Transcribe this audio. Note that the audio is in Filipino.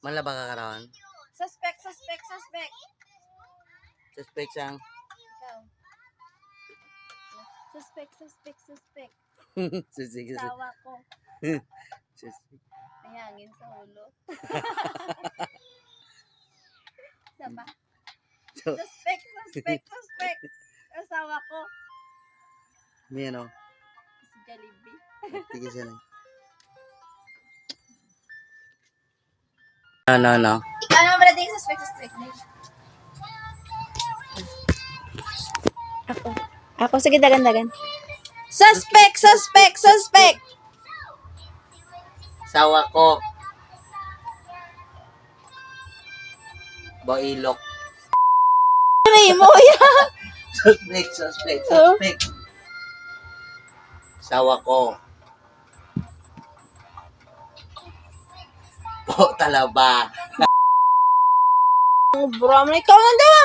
Malaba ka karon? Suspect. Suspect siyang. Ikaw. Suspect. Sige. Sawa ko. Suspect. May hangin sa ulo. Sama. So, Suspect. Asawa ko. may ano? Si Jollibee. Tigil siya na. No. Ikaw naman pala din suspect. Ako. Sige, dagan. Suspect. Sawa ko. Boilok. May mo yan. Suspect. Oh. Sawa ko. Po talaba. Bro, ikaw lang daw.